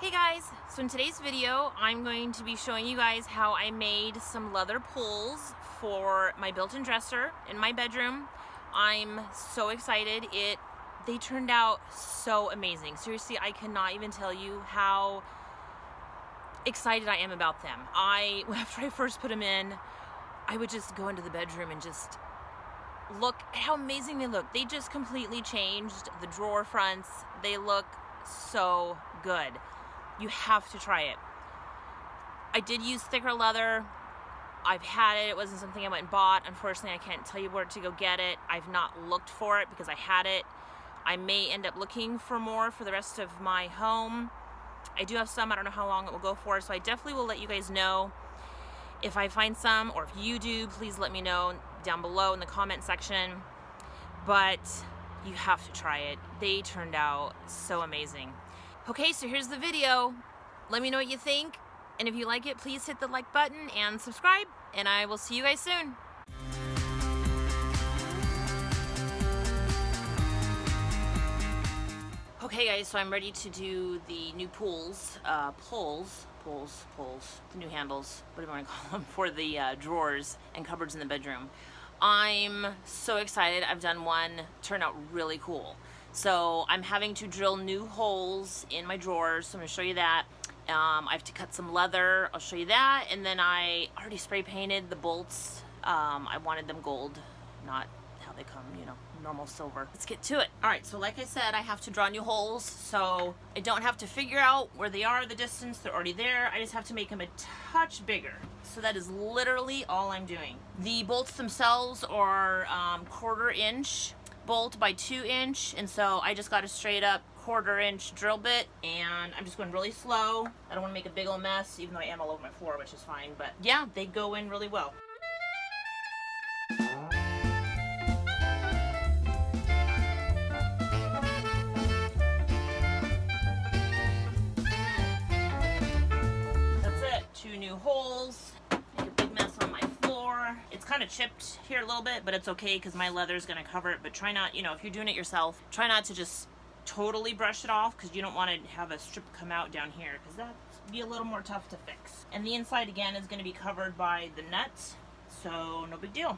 Hey guys, so in today's video I'm going to be showing you guys how I made some leather pulls for my built-in dresser in my bedroom. I'm so excited. They turned out so amazing. Seriously, I cannot even tell you how excited I am about them. After I first put them in, I would just go into the bedroom and just look at how amazing they look. They just completely changed the drawer fronts. They look so good. You have to try it. I did use thicker leather. I've had it. It wasn't something I went and bought. Unfortunately, I can't tell you where to go get it. I've not looked for it because I had it. I may end up looking for more for the rest of my home. I do have some. I don't know how long it will go for, so I definitely will let you guys know if I find some, or if you do, please let me know down below in the comment section. But you have to try it. They turned out so amazing. Okay, so here's the video. Let me know what you think, and if you like it, please hit the like button and subscribe, and I will see you guys soon. Okay guys, so I'm ready to do the new pulls, the new handles, whatever you want to call them, for the drawers and cupboards in the bedroom. I'm so excited. I've done one, turned out really cool. So I'm having to drill new holes in my drawers, so I'm going to show you that. I have to cut some leather, I'll show you that, and then I already spray painted the bolts. I wanted them gold, not how they come, you know, normal silver. Let's get to it. Alright, so like I said, I have to draw new holes, so I don't have to figure out where they are, the distance, they're already there. I just have to make them a touch bigger. So that is literally all I'm doing. The bolts themselves are 1/4 inch bolt by 2 inch, and so I just got a straight up 1/4 inch drill bit, and I'm just going really slow. I don't want to make a big old mess, even though I am all over my floor, which is fine, but yeah, they go in really well. That's it, 2 new holes. Make a big mess on my floor. It's kind of chipped here a little bit, but it's okay because my leather is going to cover it. But try not, you know, if you're doing it yourself, try not to just totally brush it off, because you don't want to have a strip come out down here, because that'd be a little more tough to fix. And the inside again is going to be covered by the nuts, so no big deal.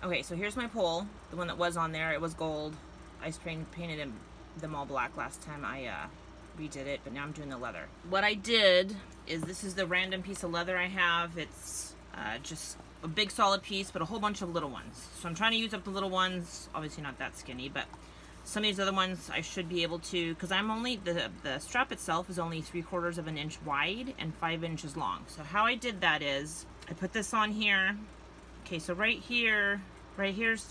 Okay, so here's my pole. The one that was on there, it was gold. I painted them all black last time I redid it, but now I'm doing the leather. What I did is, this is the random piece of leather I have. It's just a big solid piece, but a whole bunch of little ones. So I'm trying to use up the little ones, obviously not that skinny, but some of these other ones I should be able to, because I'm only, the strap itself is only 3/4 of an inch wide and 5 inches long. So how I did that is, I put this on here. Okay, so right here's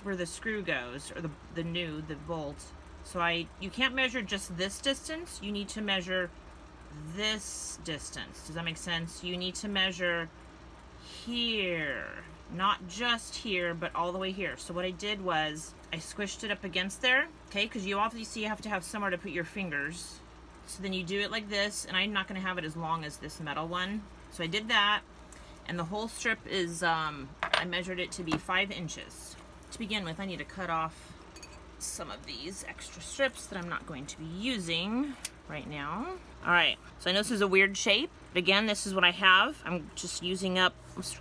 where the screw goes, or the bolt. So you can't measure just this distance, you need to measure this distance. Does that make sense? You need to measure here, not just here, but all the way here. So what I did was, I squished it up against there, okay, because you obviously have to have somewhere to put your fingers. So then you do it like this, and I'm not going to have it as long as this metal one. So I did that, and the whole strip is, I measured it to be 5 inches. To begin with, I need to cut off some of these extra strips that I'm not going to be using right now. Alright, so I know this is a weird shape, but again, this is what I have. I'm just using up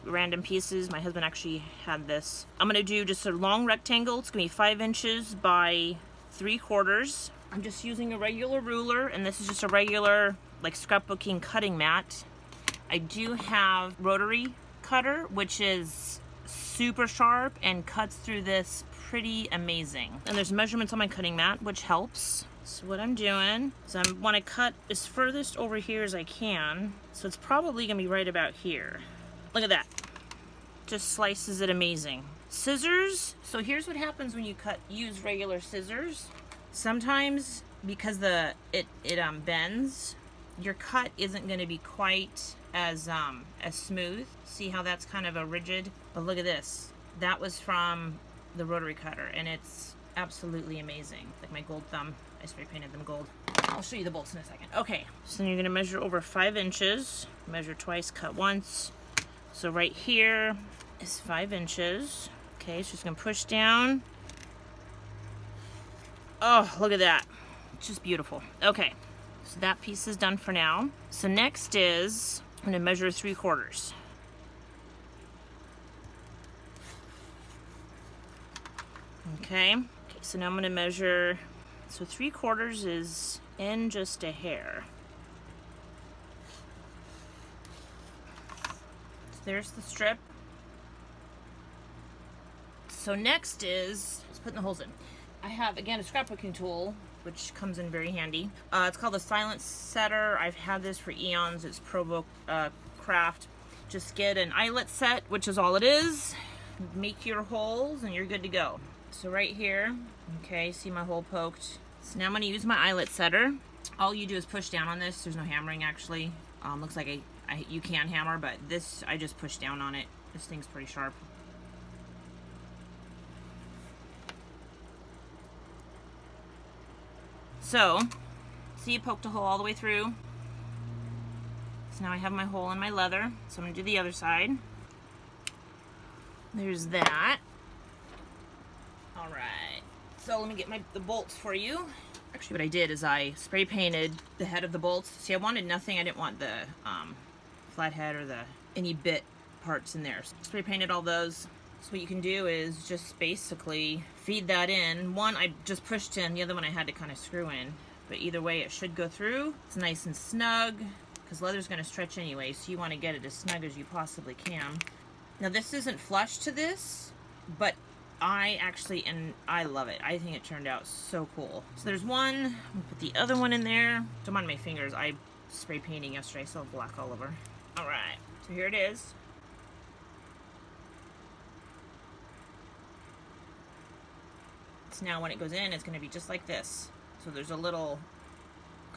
random pieces. My husband actually had this. I'm going to do just a long rectangle. It's going to be 5 inches by 3/4. I'm just using a regular ruler, and this is just a regular, like, scrapbooking cutting mat. I do have rotary cutter, which is super sharp and cuts through this pretty amazing. And there's measurements on my cutting mat, which helps. So what I'm doing is I want to cut as furthest over here as I can. So it's probably going to be right about here. Look at that. Just slices it amazing. Scissors. So here's what happens when you use regular scissors. Sometimes, because it bends, your cut isn't going to be quite as smooth. See how that's kind of a rigid? But look at this. That was from the rotary cutter, and it's absolutely amazing. Like my gold thumb, I spray painted them gold. I'll show you the bolts in a second. Okay, so then you're going to measure over 5 inches. Measure twice, cut once. So right here is 5 inches. Okay, so just going to push down. Oh, look at that. It's just beautiful. Okay, So that piece is done for now. So next is, I'm gonna measure 3/4. Okay, so now I'm gonna measure, so 3/4 is in just a hair. So there's the strip. So next is, let's put the holes in. I have, again, a scrapbooking tool, which comes in very handy. It's called the Silence Setter. I've had this for eons. It's Provo Craft. Just get an eyelet set, which is all it is. Make your holes and you're good to go. So right here, okay, see my hole poked. So now I'm gonna use my eyelet setter. All you do is push down on this. There's no hammering actually. Looks like you can hammer, but this, I just push down on it. This thing's pretty sharp. So, see, you poked a hole all the way through. So now I have my hole in my leather. So I'm gonna do the other side. There's that. All right. So let me get the bolts for you. Actually, what I did is I spray painted the head of the bolts. See, I wanted nothing. I didn't want the flathead or any bit parts in there. So spray painted all those. So what you can do is just basically feed that in. One I just pushed in, the other one I had to kind of screw in. But either way, it should go through. It's nice and snug, because leather's gonna stretch anyway, so you wanna get it as snug as you possibly can. Now this isn't flush to this, but I love it. I think it turned out so cool. So there's one, I'm gonna put the other one in there. Don't mind my fingers, I spray painting yesterday, so black all over. All right, so here it is. So now when it goes in, it's gonna be just like this. So there's a little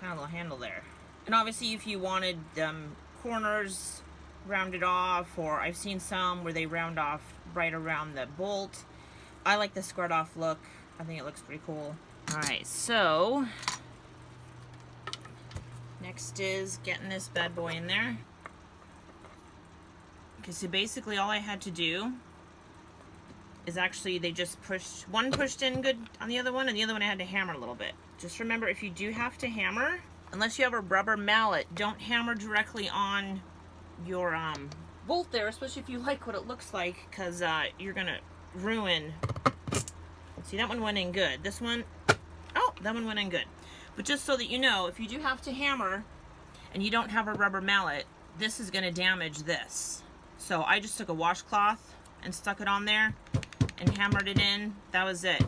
handle there. And obviously if you wanted corners rounded off, or I've seen some where they round off right around the bolt. I like the squared off look. I think it looks pretty cool. All right, so next is getting this bad boy in there. Okay, so basically all I had to do is actually they just pushed in good on the other one, and the other one I had to hammer a little bit. Just remember, if you do have to hammer, unless you have a rubber mallet, don't hammer directly on your bolt there, especially if you like what it looks like, because you're gonna ruin. See, that one went in good. This one, oh, that one went in good. But just so that you know, if you do have to hammer and you don't have a rubber mallet, this is gonna damage this. So I just took a washcloth and stuck it on there and hammered it in. That was it,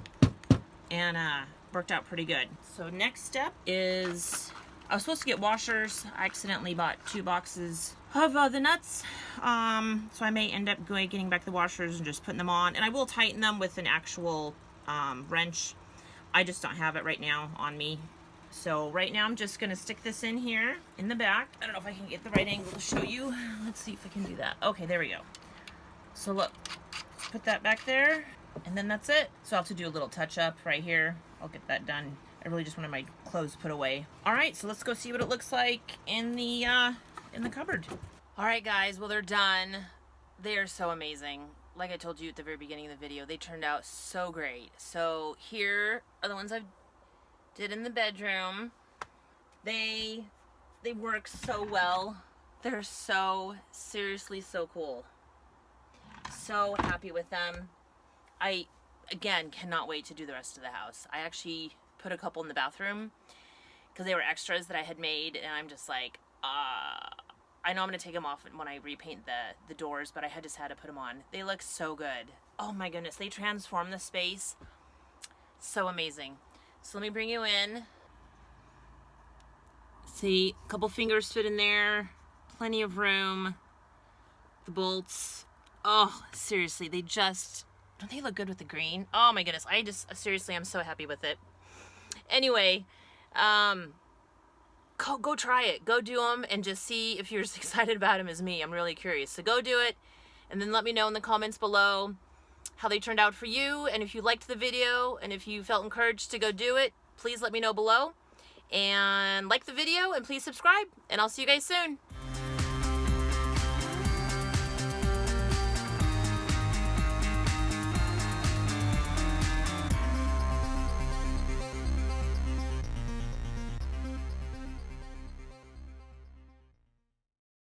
and worked out pretty good. So next step is, I was supposed to get washers. I accidentally bought 2 boxes of the nuts, so I may end up getting back the washers and just putting them on, and I will tighten them with an actual wrench. I just don't have it right now on me. So right now I'm just gonna stick this in here in the back. I don't know if I can get the right angle to show you. Let's see if I can do that. Okay, there we go. So look, put that back there, and then that's it. So I'll have to do a little touch up right here. I'll get that done. I really just wanted my clothes put away. All right, so let's go see what it looks like in the cupboard. All right, guys, well, they're done. They are so amazing. Like I told you at the very beginning of the video, they turned out so great. So here are the ones I did in the bedroom. They work so well. They're so, seriously so cool. So happy with them. I, again, cannot wait to do the rest of the house. I actually put a couple in the bathroom because they were extras that I had made, and I'm just like, I know I'm going to take them off when I repaint the doors, but I just had to put them on. They look so good. Oh my goodness, they transform the space. So amazing. So let me bring you in. See, a couple fingers fit in there, plenty of room. The bolts, oh, seriously, they just, don't they look good with the green? Oh my goodness, seriously, I'm so happy with it. Anyway, go try it. Go do them and just see if you're as excited about them as me. I'm really curious. So go do it, and then let me know in the comments below how they turned out for you, and if you liked the video, and if you felt encouraged to go do it, please let me know below. And like the video, and please subscribe, and I'll see you guys soon.